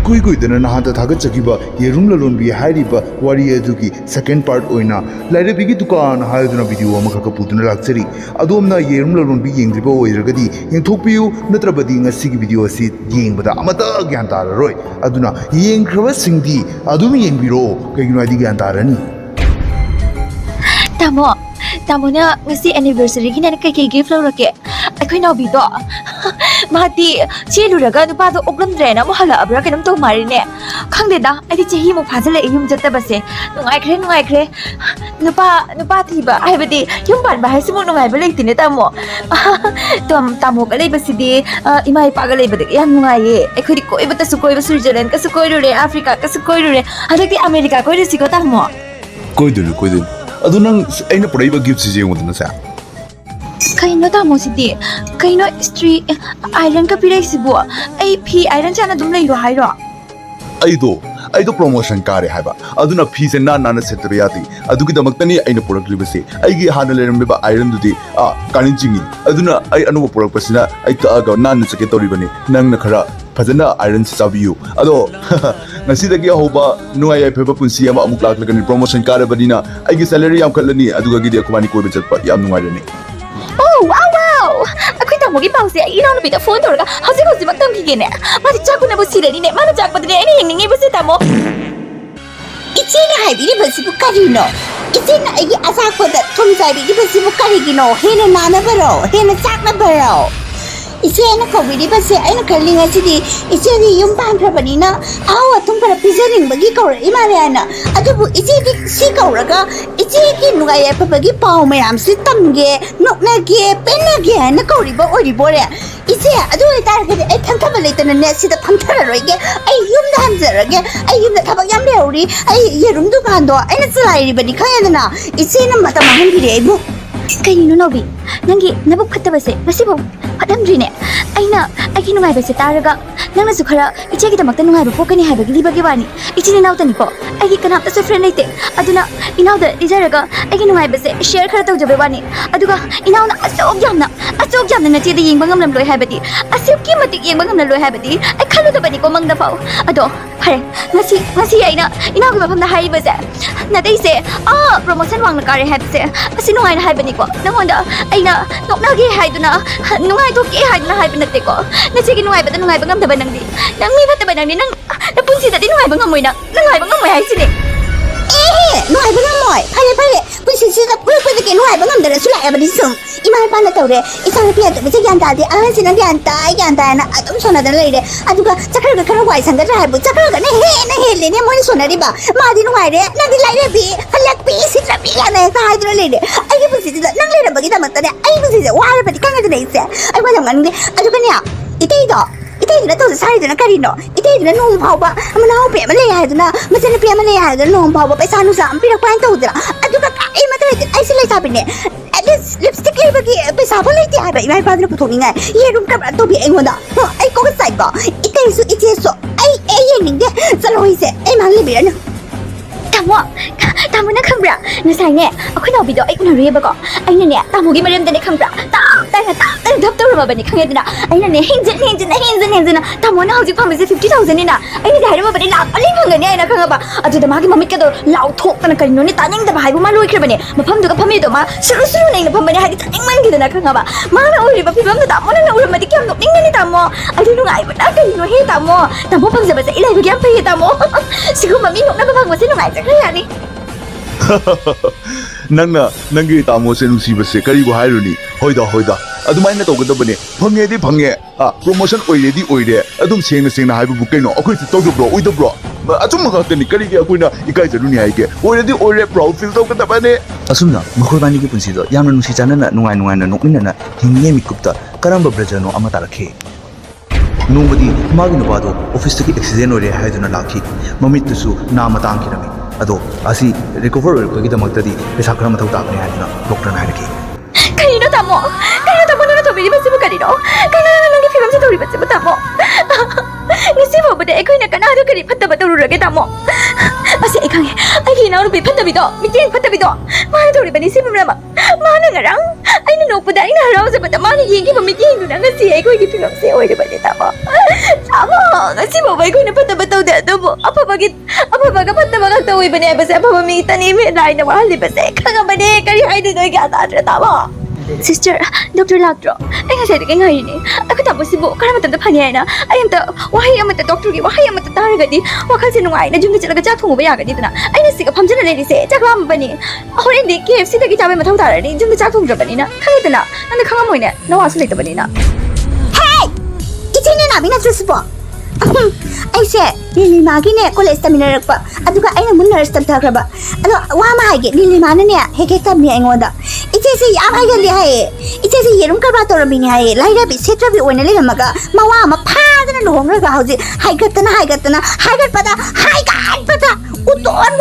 ꯏꯀꯨꯏ ꯀꯨꯏꯗꯅ ꯅꯍꯥꯟꯗ ꯊꯥꯒꯠꯆꯈꯤꯕ ꯌꯦꯔꯨꯝ ꯂꯂꯣꯟꯕꯤ ꯍꯥꯏꯔꯤꯕ ꯋꯥꯔꯤ ꯑꯗꯨꯒꯤ ꯁꯦꯀꯦꯟ ꯄꯥꯔꯠ ꯑꯣꯏꯅ ꯂꯥꯏꯔꯕꯤꯒꯤ ꯗꯨꯀꯥꯟ ꯍꯥꯏꯗꯨꯅ ꯚꯤꯗꯤꯑꯣ ꯑꯃꯈꯛ ꯄꯨꯗꯨꯅ ꯂꯥꯛꯆꯔꯤ ꯑꯗꯣꯝꯅ ꯌꯦꯔꯨꯝ ꯂꯂꯣꯟꯕꯤ ꯌꯦꯡꯗ꯭ꯔꯤꯕ ꯑꯣꯏꯔꯒꯗꯤ ꯌꯦꯡꯊꯣꯛꯄꯤꯌꯨ ꯅꯠꯇ꯭ꯔꯕꯗꯤ ꯉꯁꯤꯒꯤ ꯚꯤꯗꯤꯑꯣ ꯑꯁꯤ ꯌꯦꯡꯕꯗ ꯑꯃꯠꯇ ꯒ꯭ꯌꯥꯟ ꯇꯥꯔꯔꯣꯏ ꯑꯗꯨꯅ ꯌꯦꯡꯈ꯭ꯔꯕꯁꯤꯡꯗꯤ ꯑꯗꯨꯝ ꯌꯦꯡꯕꯤꯔꯣ ꯀꯩꯒꯤꯅꯣ ꯍꯥꯏꯗꯤ ꯒ꯭ꯌꯥꯟ ꯇꯥꯔꯅꯤ Tamona ngasi anniversary gi nana kai gift lawrake akhoi nabido mati cheluraga nupa do oklamdre na mo hala abra kenam to marine khangde da adi chehi mo phajale yum jatta base nungai khre nupa thiba aibadi yum ban ba hasimu nungai ba leitine tamo tamo ga leibasidi imai pa ga leibade yam nungai ye akhoi di koi bata su koi ba Switzerland ka su koi rure Africa ka su koi rure hadaki America koi risi ko tamo koidun adu nang aina puraiba gift si jengudna sa kaino tamo sidi kaino street island ka pirai sibo ai phi island chana dum leiro hairo aido promotion kare haiba aduna phi se na setru yati adugi damaktani aina puraklibase aigi hana lerambeba island dudi kanin jingi aduna ai anuba purakpasina ai taaga nan sake toribani nangna khara fazana iron sabiyu ado ngasidagi hoba nuai pheba punsi ama amuk laklagani promotion kare badina aigi salary yam khalani aduga gidi akumani koiba chatpa yam nungairani oh wow akhoi tamogi pause ina no bida phone torga hoji maktam kigene mari chakuna bo sirani ne mana chakpadine ani hingi bose tamo ichena haibiri basi bukarino ichena agi asa khoda thumjai bi basi bukarigino hena nana baro hena chakna baro ichena khobiri basi aina khallinga sidi icheni yum pankhrabani awa tum para pijaring bagi kaura imarana adubu ichegi si kauraga ichegi nugai apagi pau mayam si tamge noknage penage na kauriba oribore iche adu itargade ai thankaba leitana ne sida thamthararoige ai yumda hamjarage ai yumda thabak yam leuri ai yerum dukan do aina chalairi bani khayana ichena mata mahanbire aibu kaino nobi nangi nabuk khattabase masibo padamdrine aina agi nungai base taraga nangna su khara ichegi damakta nungai ba pokani haibagi libagi bani ichini nautani ko agi kanapta su friend leite aduna inauda ijaraga agi nungai base share khara tawjabe bani aduga inauna asok jamna na chede yengba ngamlam loi haibadi asuk ki matik yengba ngamlam loi haibadi ai khalu da bani ko mangda fau ado hare ngasi aina inaugi mafamna haibase nadai se promotion wangna kare haibase asi nungai na haibani ko nangonda aina noknagi haiduna nungai to ke haiduna haibanatte ko nasigi nungai bada nungai bangam daba nangdi nang mi fatta banangdi nang punsi dadi nungai bangam moina nungai bangam moi haisine nungai bangam moi pare punsi sida pura ke nungai bangam dara sula abadi sum imai pana tawre isang pia to bese gyan tadi sina gyan ta na atum sona dana leire aduga chakra ga khara wai sanga ra haibu chakra ga ne le ne moi sona ri ba ma di nungai re na di lai re bi halak bi sitra bi ya na sa haidra leire ai gi punsi sida nang leire bagi da matta ne ai punsi sida wa re badi kanga de ise ai wa jam ngang aduga ne itay to sa dina karino itay dina nung phawba amana ho pe male ya dina masana pe male ya dina nung phawba paisa nu sa ampira kwan to dina aduga ka ai mata ai silai sabine at least lipstick le bagi paisa ba le ti ha ba imai pa dina puthoni ngai yerum ka to bi engonda ai ko ka sai ba itay su itay so ai ning de saloi se ai man le bi na tamo na khambra na sai ne akhoi naw bido ai una reba ko aina ne tamo gi marem de ne khambra ta dhap to raba bani khange dina aina ne hinjin tamo na hauji phamse 50000 ni na aina de hairaba bani lak ali phangani aina khanga ba adu da magi mamit ke do law thok kana karino ni taning da haibu ma loi khrebani mafam du ga phami do ma suru nei na phambani hadi taning man gi dina khanga ba ma na ori ba phibam da tamo na uri ma di kyam no ning ni tamo adu nu ngai ba da karino he tamo phangse ba se ilai ba kyam phe tamo sigu mami no na ba phang ba se nu ngai yani nangi tamo se nusibase kari go hairuni hoida adumaina tawgadabane phangedi phange promotion oiredi oire adum sengna haibu bu kaino akhoi tawdobro oidobro achum magatani kari ge akoina ikai jaruni haige oiredi oire proud feel tawgadabane asumna makhobani gi punsi do yamna nusi chanana nungai na nokminana hingye mikupta karamba brajano ama tarakhe nungodi magi nubado office taki accident ore haiduna lakhi mamittusu na matang kirami ado asi recover ko gi damaktadi pesa khara mathau ta apne haiduna doctor na hairki kaino tamo na to biri basi bukarino kaino nangi fibam se tori basi tamo nisi bo bade ekoina kana adu kari phatta bataru rage tamo ase ekange ai gi nauru bi phatta bido miting phatta bido ma tori bani sibum ma na ngarang aina no pada aina harau se bata ma ni yengi ba miting du na ngasi ai ko gi fibam se oi de bade tamo Amo, kasi babay ko na patabatao dito mo. Apa baga patabaga taway ba niya ba sa pamamitan ni Miray na mahal ba sa kagabani kari hay dito gata tama. Sister, Dr. Lagro, ay nga sabi ka ngayon eh. Ako tapos si Bu, karama tanda pa niya na. Ayun ta, wahay ang mata doktor ki, wahay ang mata taraga di. Wakal sinungay na jung na sila gajak tungo ba yaga dito na. Ay nasiga pamjana na rin siya, jaklam ba ni. Ako rin di, KFC dagi tabi matang tara ni, jung na jak tungo ba ni na. Kaya na, nanda kanga mo na, nawasan ito ba ni na. Hey! Itin na namin na susubo. Ay siya, nilimagi niya college kami naragpa. Aduga ay namun nurse tabtagraba. Ano, wama hagi, nilimana niya, hekekab niya ingoda. Itse yam hagi li hai. Itse yerum karba torabi ni hai. Laira bi setrabi oina le maga. Mawa ma phadana luhongraga hauji. Haigatana. Haigat pada. Uton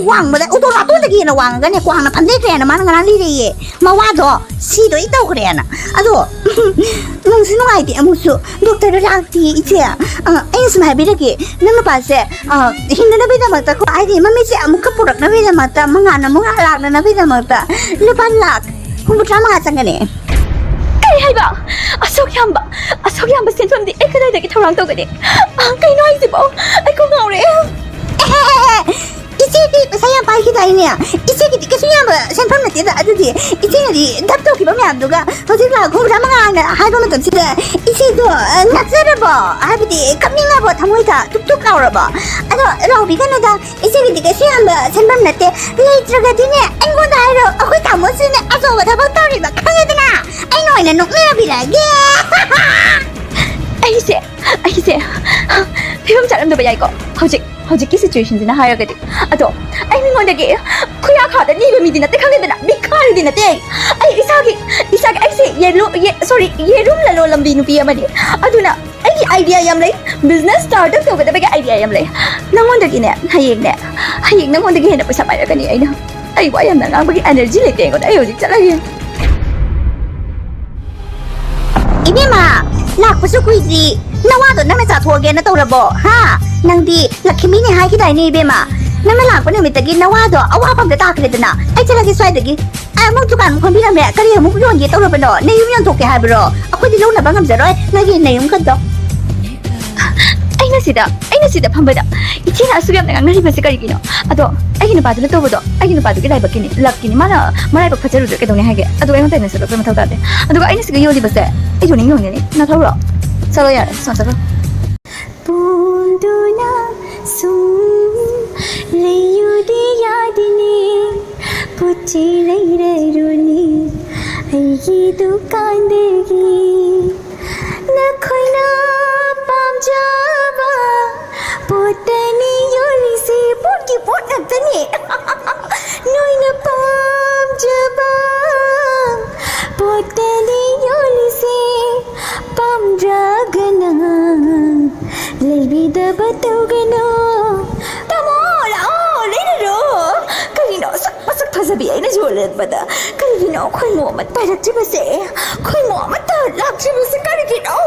wang bada. Uton watun lagi na wang gane kwang na pande kaya na mana ngana li ye. Mawa do si do itaw kaya na. Ado. Nung sino ay di amuso. Doktor lagti itse. Ay sumay bilagi. Nang napase. Hindi na bida mata ko ay di mamisi amuka purak na bida mata. Mga alak na bida mata. Lupan lak. Kumputra mga sangane. Ay hay ba? Asok yan ba sinfam di ekada dagi tarang to gani. Kay no ay si ba? Ay ko ngaw re. Ichi di saya pa kita ini ya. Ichi di kasi yan ba sinfam na tida adudi. Ichi di dapto ki ba mi abduga. Hoji la kumputra mga hay ba matam sida. Ichi do natsara ba. Abdi kami nga ba tamoy ta tuk kaura ba. Ano rabi ka na da. Ichi di kasi yan ba sinfam na te. Later ga din eh. Ang ganda ro. Ako tamo sina aso ba tabang tari ba. Kaya na. Ay no ina nok na bilagi. Ay se. Film 잘한다 봐 이거. 허지 situation dina 하여가지. 아도 ay mingondagi. Kuya kada ni ba midina te kangedana. Bikari dina te. Ay isagi ay se yerum LALLONBI nu piya mani. Aduna ay idea yam lay business startup to gada ba idea yam lay. Nangondagi ne hayeng nangondagi hena pasa mayra kani ay na. Ay wayam na nga bagi energy leke ko ay hojik chalagi. Ibima, lakpasu kuisi. Nawado na may satwage na taurabo, ha? Nang di, lakimi ni hai kita ini ibima. Na may lakpa ni mitagi nawado, awapang dataklit na. Ay talagi sway dagi. Ay mo tukan mo kumbira me, kariya mo kuyon gi taurabo no. Na yung toke hai bro. Ako di law na bangam zaroy, nagi na yung kanto. Ay nasida pambada. Ichi na asugam na ngari basi kari kino. Ado, ay kinapado na tobodo. Ay kinapado gilay bakini. Lakini mana maray pagpacharu do kedong ni hage. Ado ay matay na silo pero matawdade. Ado ay nasiga yoli basi. Ay yoni ni na tawro. Salo yar, salo. Punduna sum leyu di yadini puchi leire runi ay yi dukan degi na khoina pamjaba potani yoli si putki potani noina pamjaba potani yoli si pamdragana lebida batugana tamo lao lero kanino sak thasabi aina jolet bada kanino khoi mo mat pairak chibase khoi mo mat lak chibase karikino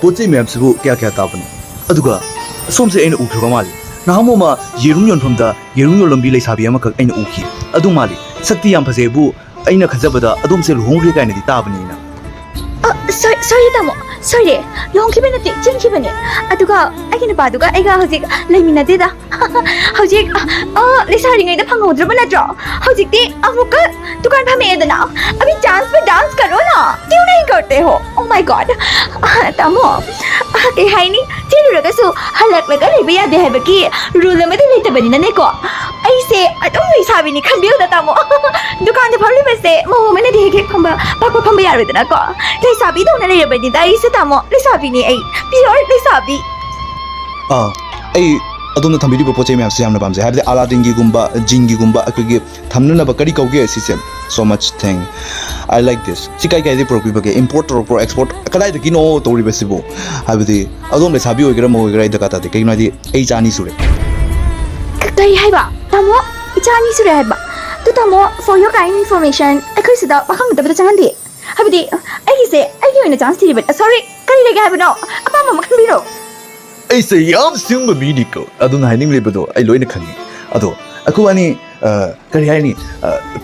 पोचे ma'am से क्या ताबन अदुगा सोम से एने उखरबा माली नाहमो मा येरुम योनफमदा येरुम योलंबी लेसाबी अमा कक एने उखी अदु माली शक्ति याम फजेबु एना खजबदा अदुम से लुहोंग्रे काइनदि ताबनीना sorry tamo sorry long ki benati jing ki bane aduga agina baduga aiga hojik laimina de da hojik lesari ngai da phanghodra bana dro hojik ti amuka dukan phame da na abhi chance pe dance karo na kyun nahi karte ho oh my god tamo ke haini chilu raga su halak laga leba ya de haba ki rule ma de leta bani na ne ko ai se adum lesabi ni khambiu da tamo dukan de phali bese mo mena de ke phamba pa phamba ya da na ko lesabi do na le bani da ai se tamo lesabi ni ai pure lesabi ai adumna thambiri poche ma'am से हमने पामजे हाबदे Aladdin की गुंबा जिन की गुंबा अखगे थमनना बकरी कौगे system so much thing I like this sikai kai de propi bage import or pro export kadai de kino tori besibo habdi adom le sabi oigera mo oigera de kata de kai nadi ei chani sure kai haiba tamo chani sure haiba tu tamo for your kind information akai sida pakang da changan de habdi ai se ai yo ina chance ti sorry kari le ga no apa ma makan biro ai se yam sing ba mi ni ko adun haining le bado ai loina khangi ado aku ani kari hai ni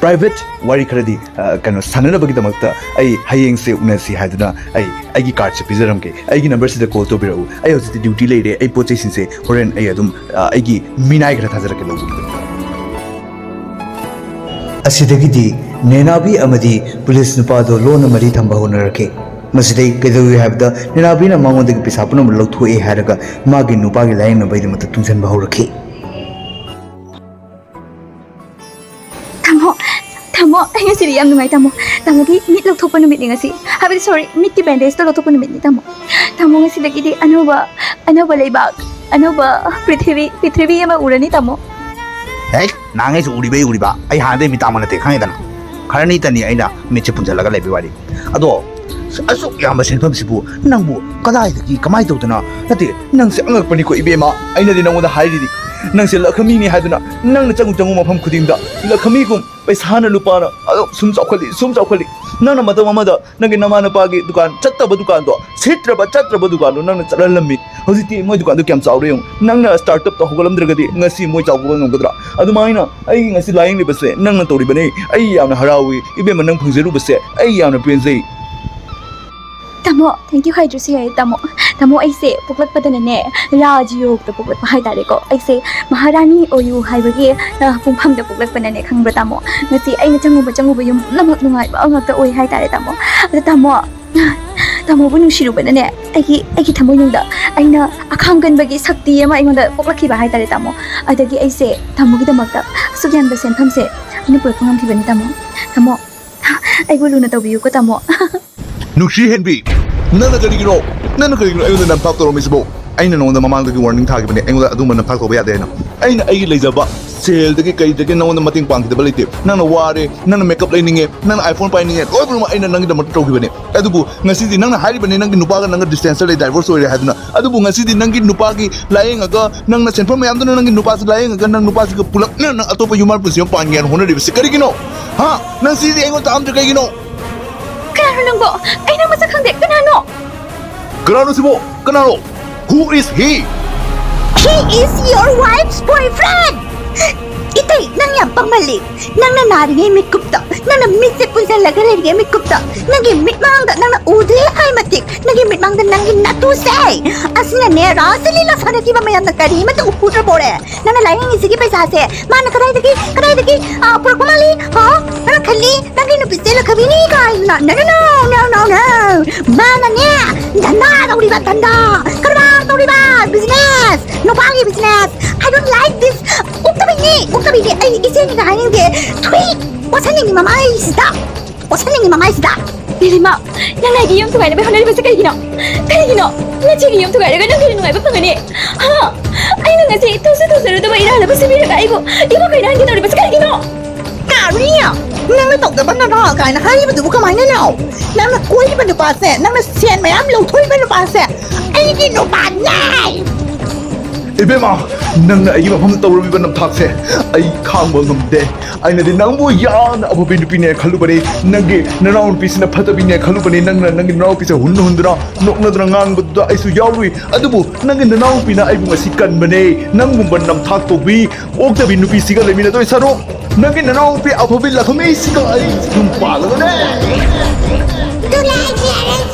private wari kharadi kano sanana bagi damakta ai hayeng se unasi haduna ai gi card se pizaram ke ai gi number se da call to birau ai hojiti duty leire ai pochai sin se horen ai adum ai gi minai gra thajara ke logi asidagidi nenabi amadi police nupa do lona mari thamba honarake masidai kedawi habda nenabi na mangodagi pisa punam lothoe haraga magi nupa gi lain na baidi mata tungsan bahorake Tamo, ay nga siri ang nungay tamo. Tamo ki meet log thopa numit ni nga si. Habi sorry, meet ki bandage to log thopa numit ni tamo. Tamo nga sila gidi ano ba laybag? Ano ba Prithvi ama urani tamo. Hey, nangai su uri ba. Ai hande mi tamana te khangai dana. Kharani tani aina meche punjalaga lebi wari. Ado asu yamba senfam sibu nangbu kadai ki kamai tawdana nati nang se angak pani ko ibema aina di nangda hairi nang se lakhami ni haduna nang na changu mafam khudingda lakhami gum paisa na lupana ado sum chawkhali nang na madam amada nang namana pagi dukan chattaba dukan do sitraba dukan nang na charalammi hojiti moi dukan do kyam chawre yung nang na startup to hogalamdragadi ngasi moi chawba ngamgadra adumaina ai ngasi laing ni base nang na tori bane ai yamna harawi ibema nang phungzeru base ai yamna penzei Tamo, thank you Hydro siya tamo. Tamo ay se puklak pa na ne. Rajyo to puklak pa tare ko. Ay se maharani o yu haibagi pumpham da puklak pa na ne khang ba tamo. Ngasi ay na changu ba yung lamak nungai ba ang ta oi hai tare tamo. Tamo bu nungsiru ba na ne. Ay ki tamo yung da. Ay na akhanggan bagi sakti ama ay da puklak ki ba hai tare tamo. Adagi ay se tamo gi da magda. Sugyan ba sen pham se. Ani pur phangam thi ba ni tamo. Tamo. Ay bu lu na taw biu ko tamo. Nushi Henry, nana karigiro ayun na napap to mismo. Ay na nung mamang dagi warning tagi bane ay adu man napap ko ba yade na. Ay na ay lejaba sale dagi kay dagi nang mating pang kita balite. Nang na ware, nang na makeup lining nang na iPhone pa ninge. Oy bro ay na nang da matro gi bane. Adu bu ngasi di nang na hari bane nang ginupa nang distancer lay divorce oi haduna. Adu bu ngasi di nang ginupa gi laing aga nang na senfam mayam do nang ginupa sa laing aga nang nupa sa pulak nang atopa human position pangyan hono di karigino. Ha, nang si di ay ta am kay gino. Kanano nang bo? Ay nang masakang de, kanano? Kanano si Bo? Kanano? Who is he? He is your wife's boyfriend! Itay, nang yan pamali. Nang nanari ngay may kupta. Nang na-meet pun sa lagarin ngay may kupta. Nag-imit mangda, nang na-udi ay matik. Nag-imit mangda, nang natusay. As na nera, salila sana ki ba mayan nagkari, mata-uputra bore. Nang nalayan ngay sige pa isase. Mana karay dagi, purak pamali, ha? Nang kali, nang ginupistela kabini ka. No. Mana niya, dana, tauri ba, tanda. Karabang, tauri ba, business. No pagi business. I don't like this. 옥탑이니, 아이 이제니가 아닌데, tweet. 와사님이 마마이시다. Nilima, nang lagi yung tugay na ba hanali ba sa kaligino? Nga chigi yung tugay na ganang kalinungay ba pangani? Ha? Ay nang nga si, tuso rin ba irala ba sa bira ka? Ibo kayo na hindi ba sa kaligino? Kariya, nang natog ba na nakakain na kaya ba dugo kamay na now? Nang nakuha ba na pase? Nang nasiyan mayam lutoy ba na pase? Ay ginubanay! Ibema, nang na ay mafam tawrami ba ng takse ay khangba ngamde ay na din nang mo yan abo pinupine khalubani nangi nanaun pis na phatabine khalubani nang nanaun pis hundra nokna dra ngang budda ay su yawi adubu nangi nanaun pina ay bunga sikan bane nang bumban nam thak to bi okta bi nupi siga lemina to saro nangi nanaun pi abo bi lakhmi siga ay num pala ne Do like it,